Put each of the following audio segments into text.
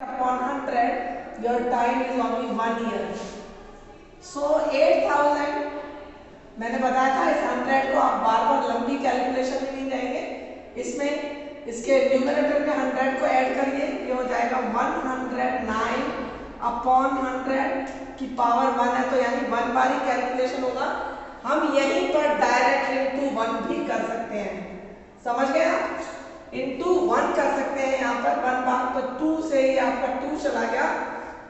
upon 100, your time is only 1 year. So 8000 मैंने बताया था, इस 100 को आप बार बार लंबी कैलकुलेशन में नहीं जाएंगे, इसमें इसके न्यूमरेटर में 100 को ऐड करिए, ये हो जाएगा 109 अपॉन 100 की पावर 1 है, तो यानी 1 बार ही कैलकुलेशन होगा। हम यहीं पर डायरेक्ट इनटू 1 भी कर सकते हैं, समझ गए आप? इनटू 1 कर सकते हैं यहाँ पर 1 बार, तो 2 से ये आपका 2 चला गया,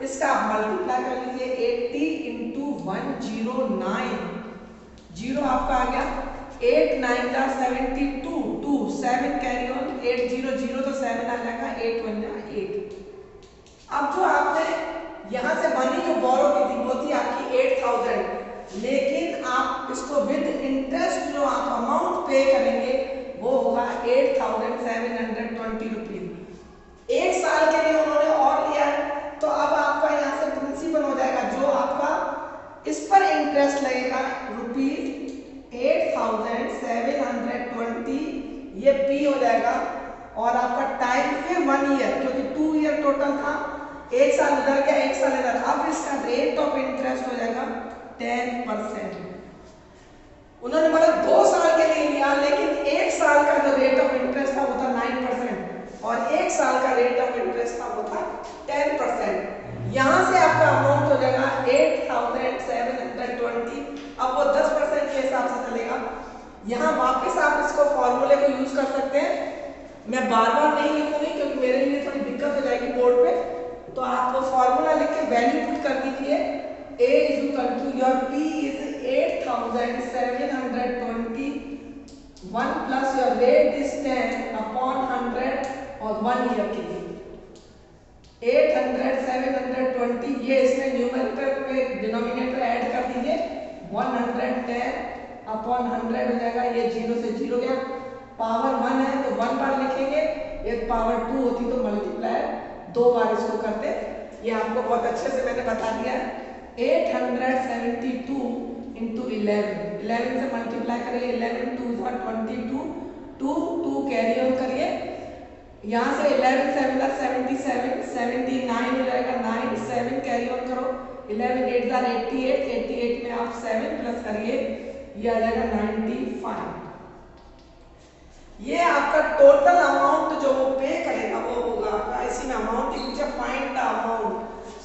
इसका आप मल्टीप्लाई कर लीजिए 80 इंटू 109, 0 आपका आ गया, 8 9 जा 72, 2 7 कैरी ऑन, 8 0 0 तो 7 आ जाएगा, 8 1 जा 8। अब जो आपने यहाँ से मनी जो बोरो की थी वो थी आपकी 8000, लेकिन आप इसको विद इंटरेस्ट जो आप अमाउंट पे करेंगे वो होगा 8720 रुपीज। एक साल के लिए उन्होंने और लिया है, तो अब आपका यहाँ से प्रिंसिपल हो जाएगा, जो आपका इस पर इंटरेस्ट लगेगा रुपीज 8720, ये पी हो जाएगा, और आपका टाइम फिर 1 ईयर, क्योंकि 2 ईयर टोटल था, एक साल उधर गया एक साल इधर। अब इसका रेट ऑफ इंटरेस्ट हो जाएगा 10%। उन्होंने मतलब 2 साल के लिए लिया, लेकिन एक साल का जो रेट ऑफ इंटरेस्ट था वो था 9%, और एक साल का रेट ऑफ इंटरेस्ट था वो था 10%। यहाँ से आपका अमाउंट हो जाएगा 8720, अब वो 10% के हिसाब से चलेगा। यहाँ वापस आप इसको फॉर्मूले को यूज कर सकते हैं, मैं बार बार नहीं लिखूंगी क्योंकि मेरे लिए थोड़ी दिक्कत हो जाएगी बोर्ड पे, तो आप वो फॉर्मूला लिख के वैल्यू पुट कर दीजिए, A is equal to your P is 8720, 1 plus your rate is 10 upon 100 और 1 ईयर के लिए 800 720, ये इसमें न्यूमरेटर में डिनोमिनेटर ऐड कर दीजिए, 110 अपॉन 100 हो जाएगा, ये 0 से 0 गया, पावर 1 है तो 1 बार लिखेंगे, एक पावर 2 होती तो मल्टीप्लाई 2 बार इसको करते, ये आपको बहुत अच्छे से मैंने बता दिया है। 872 इंटू 11 से मल्टीप्लाई करिए, 11 2 22, 2 2 कैरी ऑन करिए, यहाँ से 11 7 77, 79 हो जाएगा, 9 7 कैरी ऑन करो, 11 8 88, 88 में आप 7 प्लस करिए, ये आ जाएगा 95। ये आपका टोटल अमाउंट जो वो पे करेगा वो होगा आपका, इसी में अमाउंट की पूछे, find the amount,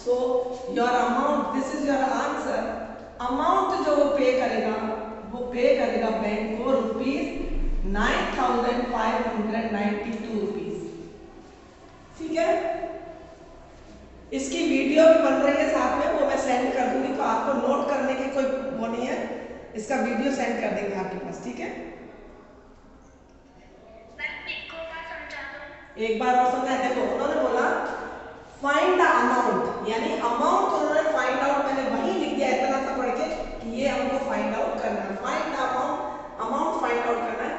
so your amount, this is your answer. Amount जो वो पे करेगा बैंक को रुपीज 9592 रुपीज, ठीक है। इसकी वीडियो भी बन रही है साथ में, वो मैं सेंड कर दूंगी, तो आपको नोट करने की कोई वो नहीं है, इसका वीडियो सेंड कर देंगे आपके पास, ठीक है। एक बार और समझा, देखो उन्होंने बोला फाइंड द अमाउंट, यानी अमाउंट उन्होंने फाइंड आउट, मैंने वही लिख दिया इतना सा पढ़ के कि ये हमको फाइंड आउट करना है, find the amount find out करना है।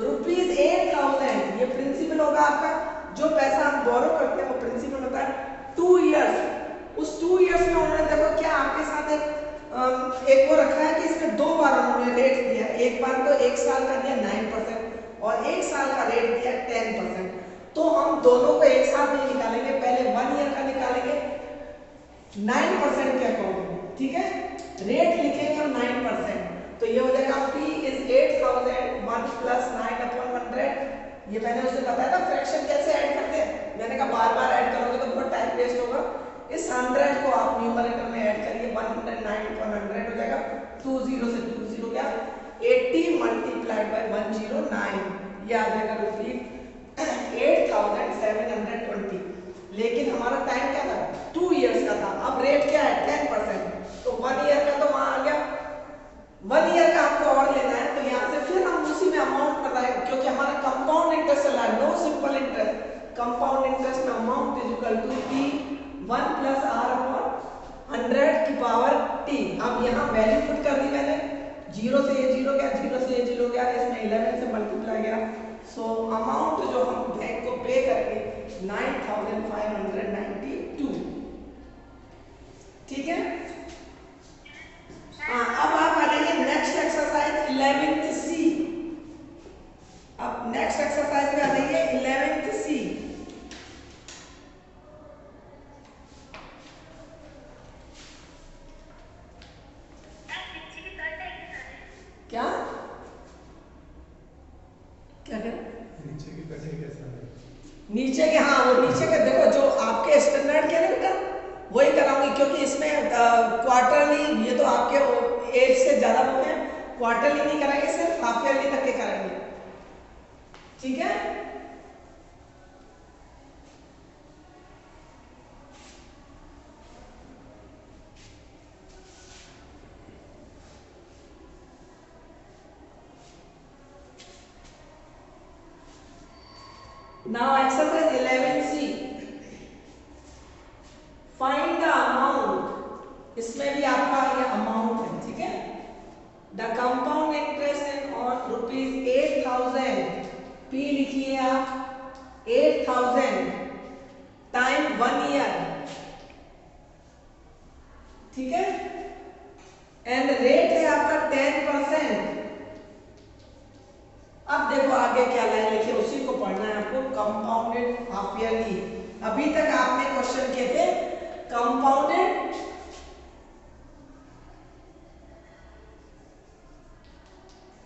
रुपीज 8000 ये प्रिंसिपल होगा आपका, जो पैसा हम बोरो करते हैं वो प्रिंसिपल होता है 2 इयर्स। उस 2 इयर्स में उन्होंने देखो क्या आपके साथ एक वो रखा है कि इसमें 2 बार उन्होंने रेट दिया, एक बार तो 1 साल का दिया 9% और 1 साल का रेट दिया 10%, तो हम दोनों को एक साथ नहीं निकालेंगे, पहले 1 ईयर का निकालेंगे 9% के अकॉर्डिंग, ठीक है, रेट लिखेंगे हम 9%, तो ये हो जाएगा P is 8000, 1 plus 9 upon 100, ये मैंने उसे बताया था फ्रैक्शन कैसे ऐड करते हैं, मैंने कहा बार बार ऐड करोगे तो बहुत टाइम वेस्ट होगा, इस 100 को आप न्यूमरेटर में ऐड करिए, 109 upon 100 हो जाएगा, 20 से 20 गया, 80 मल्टीप्लाइड बाय 109, ये आ जाएगा रुपीज 8720, लेकिन हमारा टाइम क्या था 2 इयर्स का था, अब रेट क्या है 10%, तो 1 ईयर का तो वहां आ गया, 1 ईयर का आपको और लेना है, तो यहाँ से फिर हम उसी में अमाउंट बताएंगे, क्योंकि हमारा कंपाउंड इंटरेस्ट चल रहा है, no simple interest, compound interest में amount is equal to P 1 plus R upon 100 की पावर T। अब यहाँ वैल्यू पुट कर दी मैंने, 0 से ये 0 गया, 0 से ये 0 गया, इसमें 11 से मल्टीप्लाई गया, सो अमाउंट जो हम बैंक को पे करेंगे 9592, ठीक है। हाँ, अब आप आ जाइए नेक्स्ट एक्सरसाइज 11th C। अब नेक्स्ट एक्सरसाइज पे आ जाइए 11th C। वो नीचे का देखो जो आपके स्टैंडर्ड के ना बेटा वही कराऊंगी, क्योंकि इसमें क्वार्टरली ये तो आपके एज से ज्यादा लोग हैं, क्वार्टरली नहीं कराएंगे, सिर्फ हाफ ईयरली तक के कराएंगे, ठीक है। Now exercise 11C, find the amount, इसमें भी आपका ये अमाउंट है, ठीक है। The compound interest on ₹8,000, P लिखिए आप 8,000 टाइम 1 ईयर, ठीक है। एंड रेट है आपका 10%। अब देखो आगे क्या लाइन लिखी है, उसी को पढ़ना है आपको, कंपाउंडेड हाफ ईयरली। अभी तक आपने क्वेश्चन किए थे कंपाउंडेड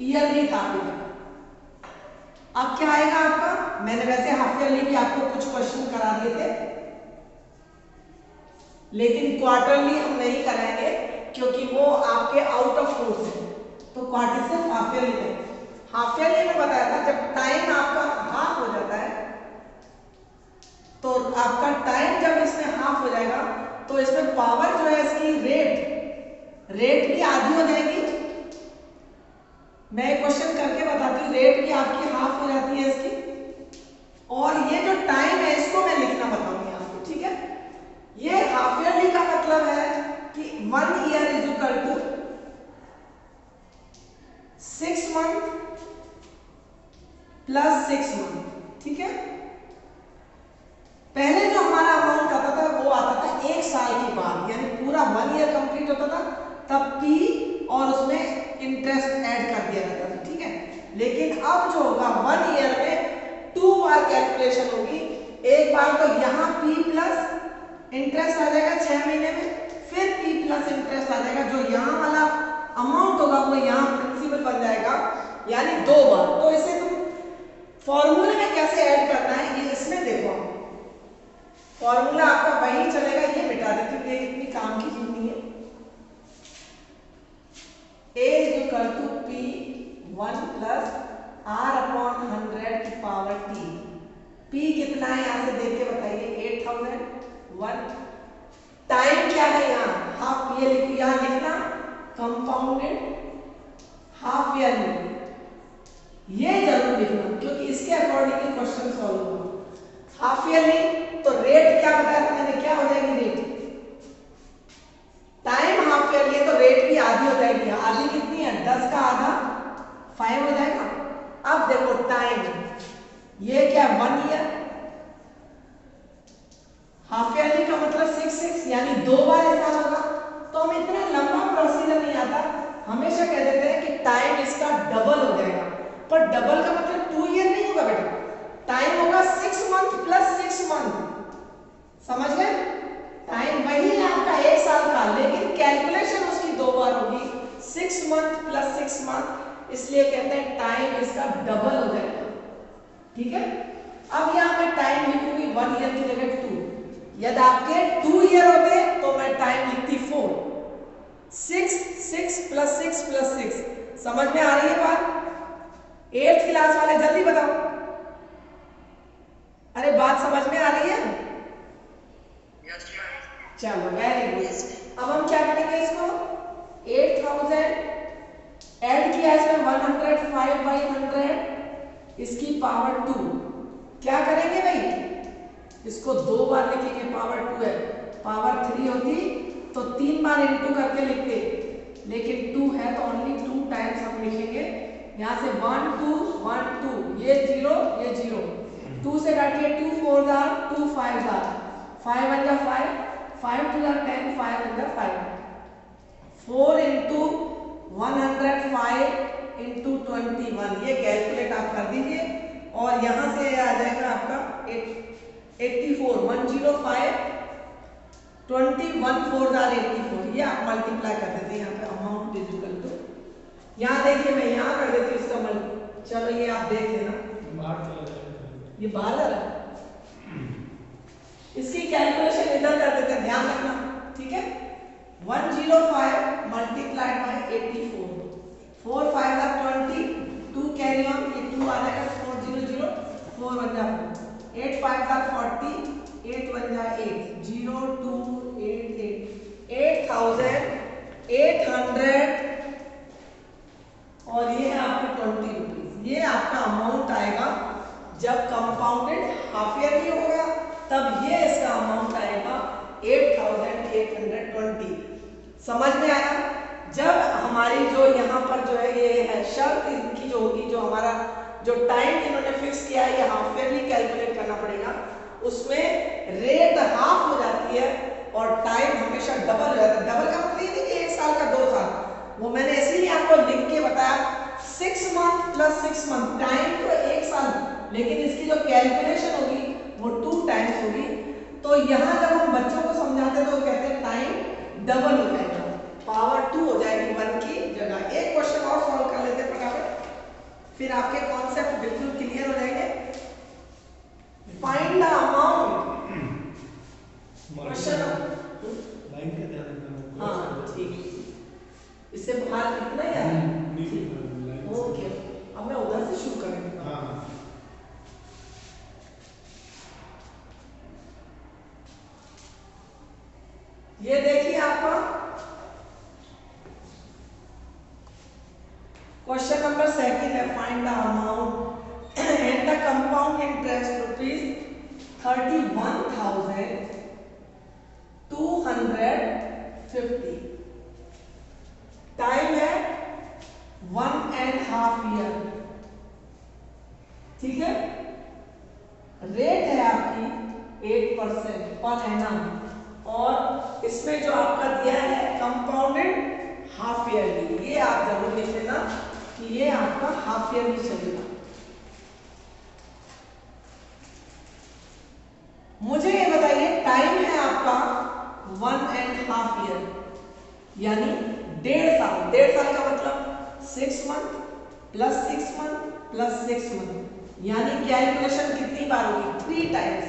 ईयरली था अभी तक। अब क्या आएगा आपका, मैंने वैसे हाफ ईयरली भी आपको कुछ क्वेश्चन करा दिए थे, लेकिन क्वार्टरली हम नहीं कराएंगे क्योंकि वो आपके आउट ऑफ कोर्स है, तो क्वार्टर से हाफ ईयरली है। हाफ ईयरली में बताया था जब टाइम आपका हाफ हो जाता है, तो आपका टाइम जब इसमें हाफ हो जाएगा तो इसमें पावर जो है इसकी रेट भी आधी हो जाएगी। मैं क्वेश्चन करके बताती हूँ, रेट भी आपकी हाफ हो जाती है इसकी, और ये जो टाइम है इसको मैं लिखना बताऊंगी आपको, ठीक है। ये हाफ ईयरली का मतलब है कि 1 year is equal to 6 month plus 6 month, ठीक है। पहले जो हमारा अमाउंट आता था वो आता था 1 साल के बाद, यानी पूरा 1 ईयर कंप्लीट होता था तब P और उसमें इंटरेस्ट ऐड कर दिया जाता था, ठीक है। लेकिन अब जो होगा 1 ईयर में 2 बार कैलकुलेशन होगी, एक बार तो यहाँ P प्लस इंटरेस्ट आ जाएगा 6 महीने में, फिर P प्लस इंटरेस्ट आ जाएगा, जो यहाँ वाला अमाउंट होगा वो यहाँ प्रिंसिपल बन जाएगा, यानी 2 बार। तो इसे तुम फॉर्मूले में कैसे ऐड करना है ये इसमें देखो, फॉर्मूला आपका वही चलेगा, ये मिटा देती हूँ, ये इतनी काम की चीज नहीं है। A is equal to P1 plus R/100 की पावर T। P कितना है यहाँ से देख के बताइए, 8,000। टाइम क्या है यहाँ, हाफ ईयरली, यहाँ लिखना कंपाउंडेड हाफ ईयरली, ये जरूर लिखना क्योंकि इसके अकॉर्डिंग क्वेश्चन सॉल्व होगा। हाफ ईयरली तो रेट क्या बताया था मैंने, क्या हो जाएगी रेट, टाइम हाफ ईयरली तो रेट भी आधी हो जाएगी, आधी कितनी है, 10 का आधा 5 हो जाएगा। अब देखो टाइम, ये क्या 1 ईयर, हाफ ईयरली का मतलब 6 यानी 2 बार ऐसा होगा। तो हम इतना लंबा प्रोसीजर नहीं आता, हमेशा कह देते हैं कि टाइम इसका डबल हो जाएगा, पर डबल का मतलब 2 ईयर नहीं होगा बेटा, टाइम होगा 6 मंथ प्लस 6 मंथ, समझ गए। टाइम वही है आपका 1 साल का, लेकिन कैलकुलेशन उसकी 2 बार होगी, 6 मंथ प्लस 6 मंथ, इसलिए कहते हैं टाइम इसका डबल हो जाएगा, ठीक है। अब यहाँ मैं टाइम लिखूंगी 1 ईयर की जगह 2, यदि आपके 2 ईयर होते तो मैं टाइम लिखती 4, 6 प्लस 6 प्लस 6, समझ में आ रही है बात। 8th क्लास वाले जल्दी बताओ, अरे बात समझ में आ रही है, चलो वेरी गुड। अब हम क्या करेंगे, इसको 8,000 ऐड किया इसमें 105/100, इसकी पावर 2, क्या करेंगे भाई, इसको 2 बार लिखेंगे, पावर 2 है, पावर 3 होती तो 3 बार इंटू करके लिखते, लेकिन 2 है तो ओनली 2 टाइम्स हम लिखेंगे। यहाँ से 1 2 1 2, ये 0 ये 0, 2 से काटिए, 2 4 जार 2 5 जार 5 1 जा 5 5 2 जार 10 5 1 जा 5, 4 इंटू 105 इंटू 21, ये कैलकुलेट आप कर दीजिए और यहाँ से आ जाएगा आपका 84 105 21 4 जार 84, ये आप मल्टीप्लाई कर देते हैं यहाँ पे अमाउंट इज इक्वल टू, यहाँ देखिए मैं यहाँ कर देती हूँ इसका मल्टी, चलो ये आप देख लेना, ये बाहर आ रहा है, इसकी कैलकुलेशन इधर कर देते हैं, ध्यान रखना, ठीक है। 105 multiplied by 84, 4 5 are 20, 2 carry on, ये 2 आ जाएगा, 400, 4 बन जा 8 5 are 40, 8 बन जा 8, 0 2 8 8, 8800 और ये है आपके 20 रुपीज। ये आपका अमाउंट आएगा जब कंपाउंडेड हाफ ईयरली होगा, तब ये इसका अमाउंट आएगा 8820। समझ में आया? जब हमारी जो यहाँ पर जो है ये है शर्त इनकी जो होगी, जो हमारा जो टाइम इन्होंने फिक्स किया है, ये हाफ ईयरली कैलकुलेट करना पड़ेगा, उसमें रेट हाफ हो जाती है और टाइम हमेशा डबल हो जाता है। डबल का मतलब ये नहीं कि 1 साल का 2 साल, वो मैंने इसलिए आपको लिख के बताया 6 मंथ प्लस 6 मंथ, टाइम तो 1 साल, लेकिन इसकी जो कैलकुलेशन होगी वो 2 टाइम्स होगी। तो यहाँ जब हम बच्चों को समझाते हैं तो कहते हैं टाइम डबल हो जाएगा, पावर 2 हो जाएगी 1 की जगह। एक क्वेश्चन और सॉल्व कर लेते हैं फटाफट, फिर आपके कॉन्सेप्ट बिल्कुल क्लियर हो जाएंगे। Find the amount, question line का ध्यान रखना। हाँ ठीक है, इससे बाहर कितना है यार? ओके, अब मैं उधर से शुरू करेंगे। हाँ ये देखिए आपका क्वेश्चन नंबर 2 है, find the amount and the compound interest rupees 31,250। Time है 1.5 ईयर, ठीक है। रेट है आपकी 8% पर एनम, और इसमें जो आपका दिया है कंपाउंडेड हाफ ईयरली, ये आप जरूर लिख लेना कि ये आपका हाफ ईयरली चलेगा। मुझे ये बताइए, टाइम है आपका 1.5 ईयर, यानी 1.5 साल। 1.5 साल का मतलब 6 month plus 6 month plus 6 month, यानी कैलकुलेशन कितनी बार होगी? 3 टाइम्स।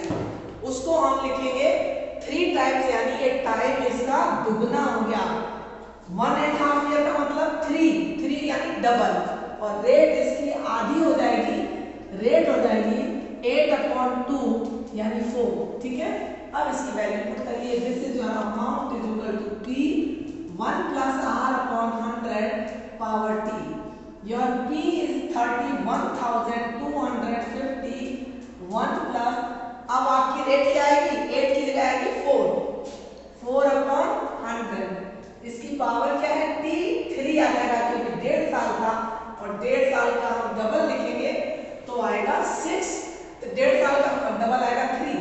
उसको हम लिखेंगे 3 टाइम्स, यानी ये टाइम इसका दुगना हो गया। 1.5 ईयर का मतलब 3 यानी डबल, और रेट इसकी आधी हो जाएगी, रेट हो जाएगी 8/2 यानी 4, ठीक है। अब इसकी वैल्यू पुट करिए, this is your amount is equal to P 1 plus R/100 power T। Your P is 31,250, 1 plus, अब आपकी रेट क्या आएगी? 8 की जगह आएगी 4/100। इसकी पावर क्या है? T 3 आ जाएगा, क्योंकि 1.5 साल था, और 1.5 साल का हम डबल लिखेंगे तो आएगा 6, तो 1.5 साल का डबल आएगा 3।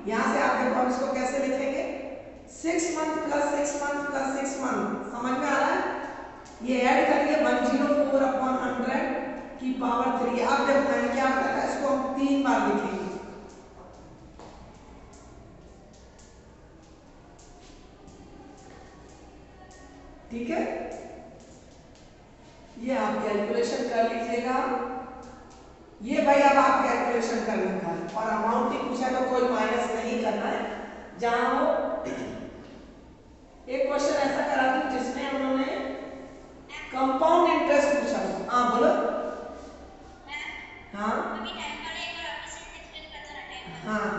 यहाँ से आप देखो हम इसको कैसे लिखेंगे? 6 month plus 6 month plus 6 month, समझ में आ रहा है? ये ऐड करिए 104/100 की पावर 3। अब जब मैंने क्या बताया, इसको हम 3 बार लिखेंगे, ठीक है। ये आप कैलकुलेशन कर लीजिएगा। ये भाई अब आप कैलकुलेशन करने का, और अमाउंट ही पूछा तो कोई माइनस नहीं करना है। जहां हो एक क्वेश्चन ऐसा करा था जिसमें उन्होंने कंपाउंड इंटरेस्ट पूछा। हाँ बोलो। हाँ हाँ,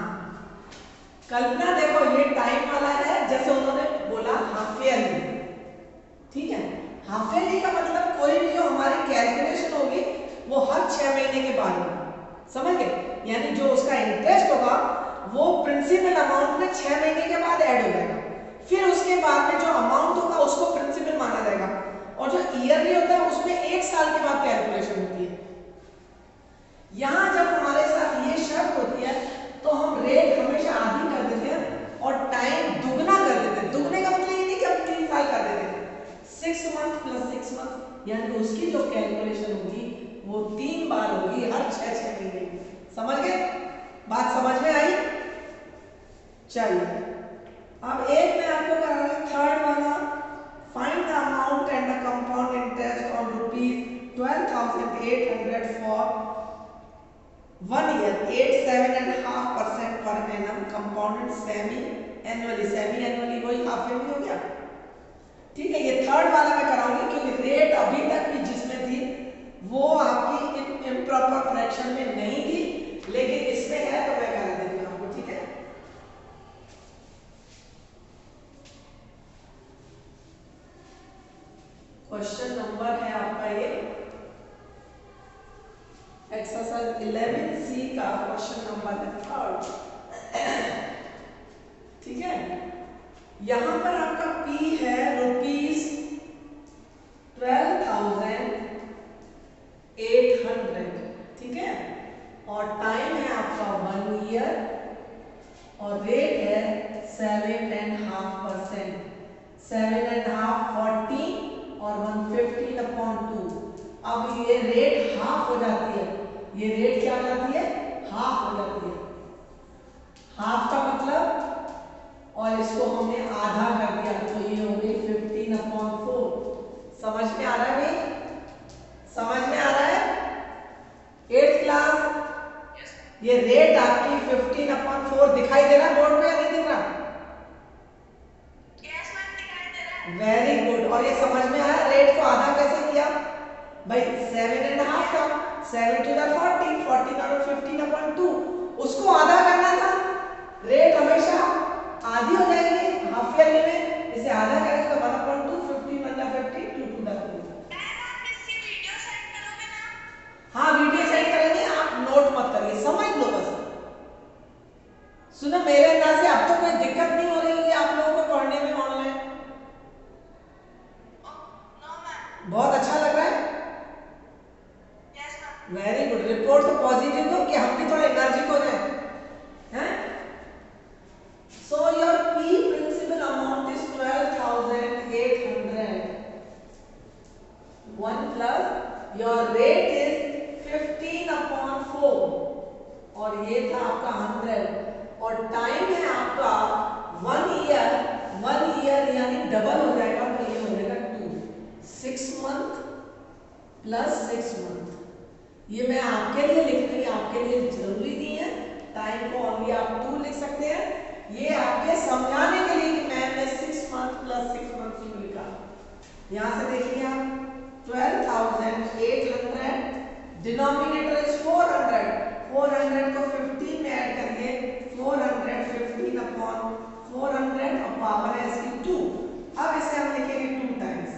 कल्पना देखो ये टाइम वाला है, जैसे उन्होंने बोला हाफ ईयरली, ठीक है। हाफ ईयरली का मतलब कोई भी जो हमारी कैलकुलेशन होगी वो हर 6 महीने के बाद होगी, समझ गए? यानी जो उसका इंटरेस्ट होगा वो प्रिंसिपल अमाउंट में 6 महीने के बाद ऐड हो जाएगा, फिर उसके बाद में जो अमाउंट होगा उसको प्रिंसिपल माना जाएगा, और जो ईयरली होता है उसमें 1 साल के बाद कैलकुलेशन होती है। यहां जब हमारे साथ ये शर्त होती है तो हम रेट हमेशा आधी कर देते हैं और टाइम दुगना कर देते हैं। दुगने का मतलब ये नहीं कि हम 3 साल कर देते हैं, 6 मंथ प्लस 6 मंथ, यानी उसकी जो कैलकुलेशन होगी वो 3 बार होगी हर 6 महीने। समझ गए? बात समझ में आई? चलिए अब एक मैं आपको करा रहा हूं, थर्ड वाला, find the amount and the compound interest on ₹12,800 for 1 year, 87.5% per annum compounded semi annually, semi annually वही हाफ ईयरली हो गया। ठीक है, ये थर्ड वाला मैं कराऊंगी क्योंकि रेट अभी तक भी जिसमें थी वो आपकी इम्प्रॉपर फ्रैक्शन में नहीं थी, लेकिन इसमें है तो मैं करा देती हूँ आपको। ठीक है, क्वेश्चन नंबर है आपका ये एक्सरसाइज 11C का क्वेश्चन नंबर है थर्ड। ठीक है, यहां पर आपका P है रुपीज 12,800। ठीक है, और टाइम है आपका 1 ईयर और रेट है 7.5%। 7.5 40 और 115/2। अब ये रेट हाफ हो जाती है, ये रेट क्या हो जाती है, हाफ हो जाती है। हाफ का मतलब, और इसको हमने आधा कर दिया तो ये हो गई 15/4। समझ में आ रहा है भाई, समझ में आ रहा है? 8th क्लास, ये रेट आपकी 15/4 दिखाई दे रहा है बोर्ड पे या नहीं दिख रहा? Very good. और ये समझ में आया रेट को आधा कैसे किया भाई? 7.5 था, 7 to the 40, 40 और 15/2, उसको आधा करना था। रेट हमेशा आधी हो जाएगी हाफ ईयरली में, इसे आधा करेंगे तो 1/2, 15 1 50, 2 to the 2। हाँ वीडियो सेंड करेंगे, आप नोट मत करिए, समझ लो बस। सुनो मेरे अंदाज से अब तो कोई दिक्कत नहीं हो रही होगी आप लोगों को पढ़ने में ऑनलाइन? बहुत अच्छा लग रहा है? Very good. रिपोर्ट तो पॉजिटिव दो कि हम भी थोड़ा एनर्जिक हो जाए, हैं? So your P principal amount is 12,800. 1 plus your rate is 15/4 और ये था आपका 100 और टाइम है आपका 1 ईयर। 1 ईयर यानी डबल हो जाएगा तो ये हो जाएगा 2। 6 मंथ प्लस 6 मंथ। ये मैं आपके लिए लिख रही, आपके लिए जरूरी नहीं है, टाइम को ओनली आप 2 लिख सकते हैं। ये आपके समझाने के लिए कि मैंने 6 मंथ प्लस 6 मंथ क्यों लिखा। यहां से देखिए आप 12,800, डिनोमिनेटर इज 400। 400 को 15 में ऐड करिए, 415/400 और पावर है इसकी 2। अब इसे हम लिखेंगे 2 टाइम्स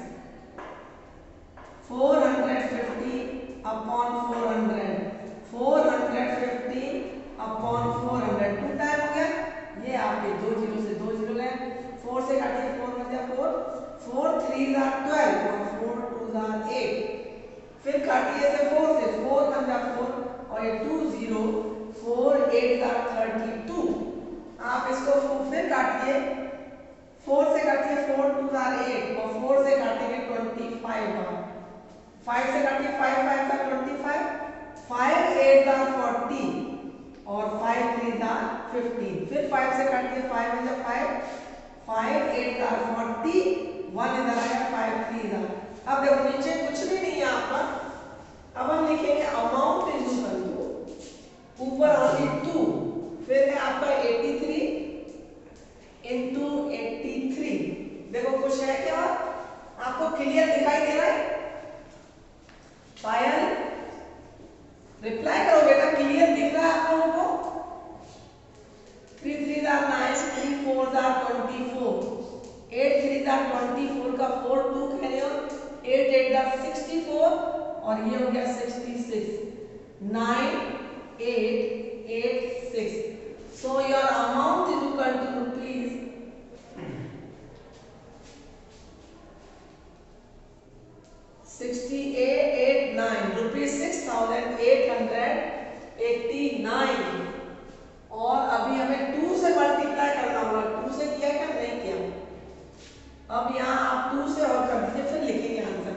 450/400, 450/400, 2 टाइम हो गया। ये आपके 2 जीरो से 2 जीरो गए, 4 से काटिए, 4 1 जा 4, 4 3 जा 12 और 4 2 जा 8। फिर काटिए से 4 से, 4 1 जा 4 और ये 2 0, 4 8 जा 32। आप इसको फिर काटिए, 4 से काटिए, 4 2 जा 8 और 4 से काटेंगे 25 बार। 5 से काटिए, 5 5 जा 25, 5 8 जा 40 और 5 3 जा 15। फिर 5 से काटिए, 5 1 जा 5, 5 8 जा 40, 1 इधर आया, 5 3 जा। अब देखो नीचे कुछ भी नहीं है आपका। अब हम लिखेंगे अमाउंट इज इक्वल टू, ऊपर ओनली 2, फिर है आपका 83 into 83। देखो कुछ है क्या आपको क्लियर दिखाई दे रहा है? पायल रिप्लाई करो बेटा, क्लियर दिख रहा है आप लोगों को? 3 3 जा 9, 3 4 जा 24, 8 3 जा 24 का 4 2 कह रहे हो, 8 8 जा 64 और ये हो गया 66। 9 8 8 6। So your amount is equal to rupees 6889, rupees 6,889। और अभी हमें 2 से मल्टीप्लाई करना होगा। 2 से किया क्या? नहीं किया। अब यहाँ आप 2 से और कर दीजिए, फिर लिखेंगे आंसर।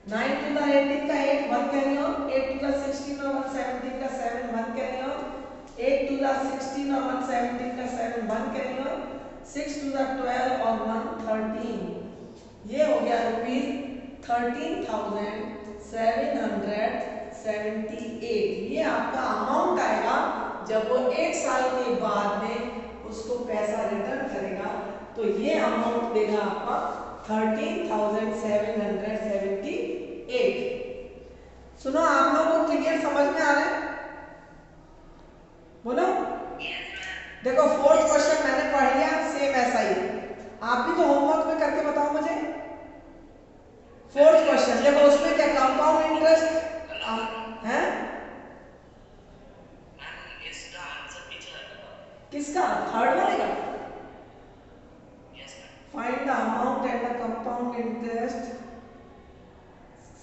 9 to the 18 का 8 1 कह रही हो, 8 to the 16 और 117 का 7 1 कह रही हो, 8 to the 16 और 117 का 7 1 कह रही हो, 6 to the 12 और 113। ये हो गया रुपीज 13,778। ये आपका अमाउंट आएगा जब वो 1 साल के बाद में उसको पैसा रिटर्न करेगा तो ये अमाउंट देगा आपका 13,778। सुनो, आप लोगों को क्लियर समझ में आ रहा है? बोलो। देखो फोर्थ क्वेश्चन मैंने पढ़ लिया, सेम ऐसा ही। आप भी तो होमवर्क में करके बताओ मुझे। फोर्थ क्वेश्चन देखो, उसमें क्या कंपाउंड इंटरेस्ट है? किसका? थर्ड वाले का। Find the amount and the compound interest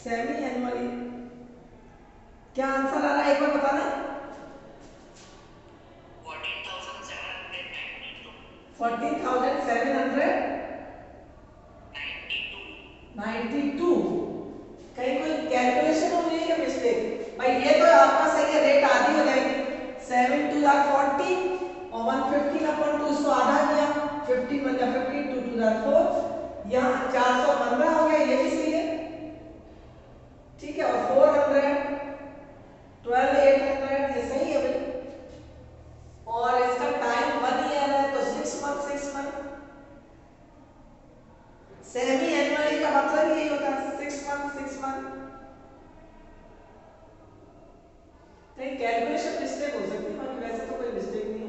semi annually. क्या आंसर आ रहा है एक बार बताना। 14,792। कहीं कोई कैलकुलेशन हो रही है क्या मिस्टेक? भाई ये तो आपका सही है, रेट आधी हो जाएगी। 7 2 40 और 115 अपॉन 2 इसको आधा किया, 15 1 15 2 2 4, यहाँ 415 हो गया, ये भी सही है। ठीक है, और 400 12 800 ये सही है भाई। और इसका टाइम 1 ईयर है तो 6 मंथ 6 मंथ। सेमी एनुअली का मतलब यही होता है 6 मंथ 6 मंथ। नहीं, कैलकुलेशन मिस्टेक हो सकती है, बाकी वैसे तो कोई मिस्टेक नहीं है।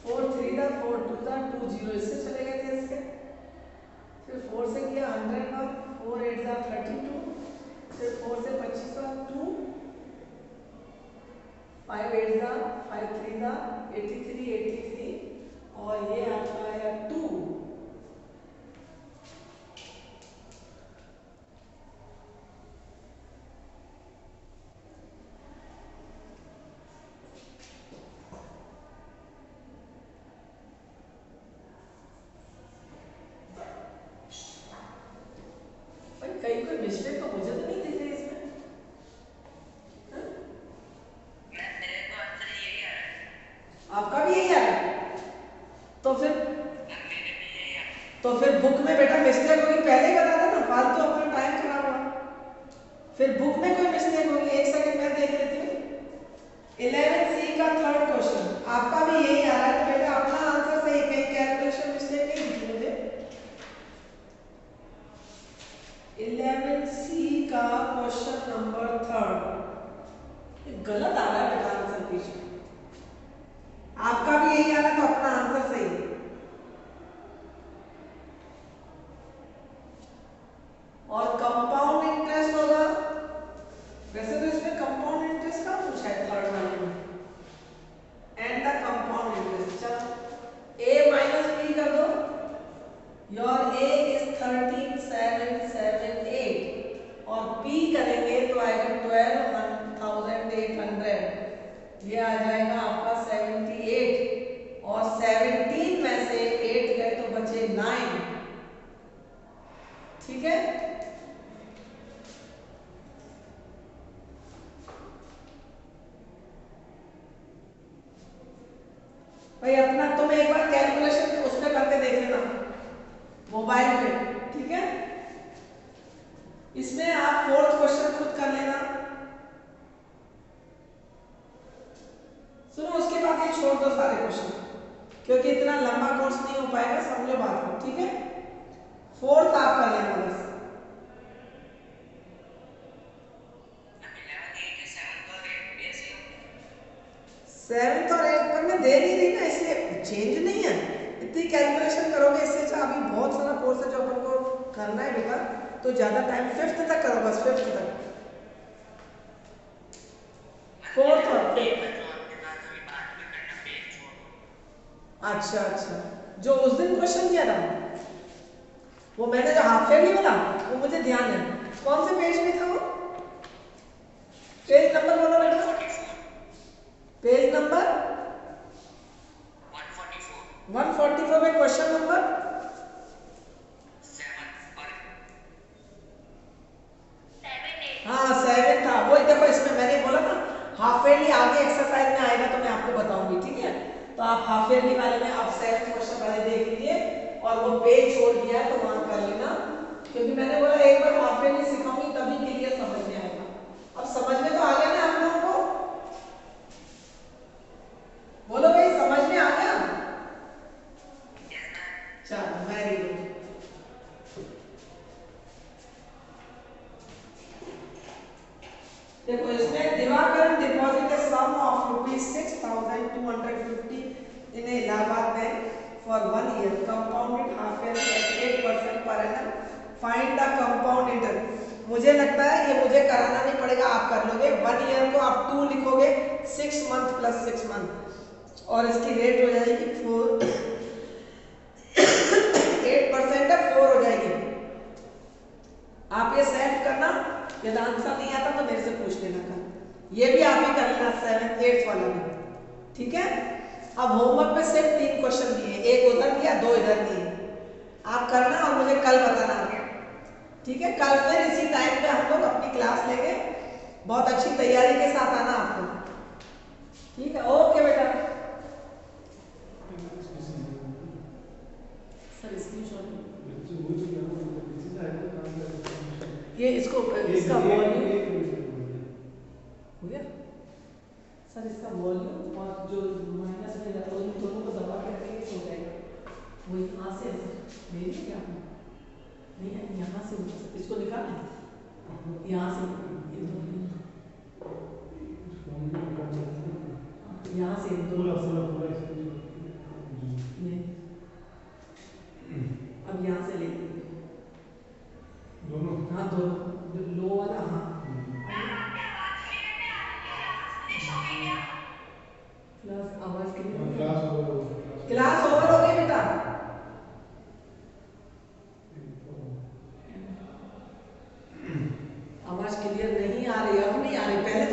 4 3 4 2 20 इससे चले गए थे इसके, फिर 4 से किया 100 और 4 8 32, फिर 4 से 25 का 2, 5 8 5 3 83 और ये आपका आया 2। कहीं कोई मिस्टेक तो मुझे तो नहीं दिख रही इसमें। मेरे को आंसर यही आ रहा है। आपका भी यही आ रहा है? तो फिर बुक में बेटा मिस्टेक होगी, पहले ही बता देना, फालतू अपना टाइम खराब हुआ। फिर बुक में कोई मिस्टेक होगी, एक सेकंड मैं देख लेती हूँ। 11C का थर्ड क्वेश्चन आपका भी यही आ रहा है, तो बेटा अपना आंसर सही, कहीं कैलकुलेशन मिस्टेक नहीं दिखी मुझे। 11C का क्वेश्चन नंबर थर्ड गलत आ रहा है बेटा आंसर पीछे। आपका भी यही आ रहा है तो अपना आंसर सही है। और कंपाउंड इंटरेस्ट होगा, वैसे तो इसमें कंपाउंड इंटरेस्ट का पूछा है थर्ड वाले में, एंड द कंपाउंड इंटरेस्ट। चलो a माइनस b कर दो, योर a इज 13,778 और p करेंगे तो आएगा 12,800, ये आ जाएगा आपका 78 और 17 में से 8 गए तो बचे 9। ठीक है, भाई अपना तुम एक बार कैलकुलेशन उसमें करके देख लेना मोबाइल पे। ठीक है, इसमें आप फोर्थ क्वेश्चन खुद कर लेना। सुनो, उसके बाद ये छोड़ दो सारे क्वेश्चन, क्योंकि इतना लंबा कोर्स नहीं हो पाएगा, समझो बात को। ठीक है, फोर्थ आप कर लेना बस। 7th और 8th पर मैं दे नहीं रही ना, इसलिए चेंज नहीं है। इतनी कैलकुलेशन करोगे इससे अच्छा, अभी बहुत सारा कोर्स है जो अपन को करना है बेटा, तो ज्यादा टाइम 5th तक करो बस, 5th तक। फोर्थ और अच्छा अच्छा, जो उस दिन क्वेश्चन किया था वो मैंने जो हाफ ईयरली वाला, वो मुझे ध्यान है। कौन से पेज में था वो? पेज नंबर बोलो बेटा। पेज नंबर 144 में क्वेश्चन नंबर 7। हाँ 7 था, वही देखो इसमें मैंने बोला ना हाफ ईयरली आगे एक्सरसाइज में आएगा तो मैं आपको बताऊंगी। ठीक है, तो आप हाफ ईयरली वाले में आप 7 क्वेश्चन पहले देख लीजिए और वो पेज छोड़ दिया है तो वहां कर लेना, क्योंकि मैंने बोला एक बार हाफ ईयरली सिखाऊंगी तभी 250 in Allahabad Bank for 1 year. Compounded half yearly at 8% per annum. Find the compound interest. मुझे लगता है ये मुझे कराना नहीं पड़ेगा, आप कर लोगे। 1 ईयर को आप 2 लिखोगे, 6 मंथ प्लस 6 मंथ, और इसकी रेट हो जाएगी 4 8% है, 4 हो जाएगी। आप ये सेट करना, यदि आंसर नहीं आता तो मेरे से पूछ लेना कल। ये भी आप ही कर लेना 7th 8th वाला भी, ठीक है। अब होमवर्क में सिर्फ 3 क्वेश्चन दिए, एक उधर दिया, 2 इधर दिए। आप करना और मुझे कल बताना, ठीक है। कल फिर इसी टाइम पे हम लोग अपनी क्लास लेंगे, बहुत अच्छी तैयारी के साथ आना आपको, ठीक है। ओके बेटा। सर स्क्रीनशॉट ये इसको इसका वॉल्यूम हो गया सर, इसका वॉल्यूम और जो माइनस में लगा उन दोनों को दबा के रखेंगे तो हो जाएगा। वो यहाँ से मेरी क्या नहीं है, यहाँ से इसको निकालें, यहाँ से यहाँ से अब यहाँ से ले दोनों, हाँ दोनों, लो वाला, हाँ क्लास आवाज के लिए क्लास ओवर हो गई बेटा। आवाज क्लियर नहीं आ रही, अब नहीं आ रही, पहले